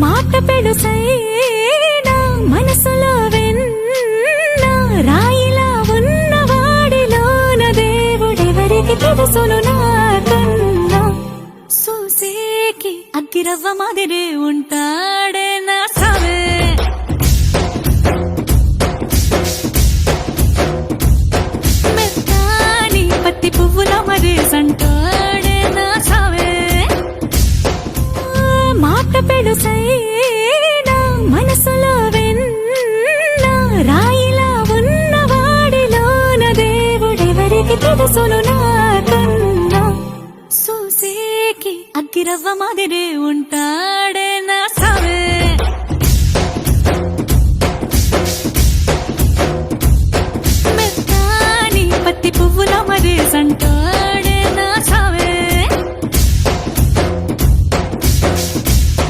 మాట పెడుసైనా మనసులో వెన్న రాయిలా ఉన్నవాడిలోన దేవుడెవరికి తెలుసును నాకన్నా చూసేకి అగ్గిరవ్వ మాదిరే ఉంటాడే నా సావే మెత్తాని పత్తి పువ్వుల మరేసంటాడే నా సావే మాట పెడుసైనా మనసులో వెన్న రాయిలా ఉన్నవాడిలోన దేవుడెవరికి తెలుసును నాకన్నా చూసేకి అగ్గిరవ్వ మాదిరే ఉంటా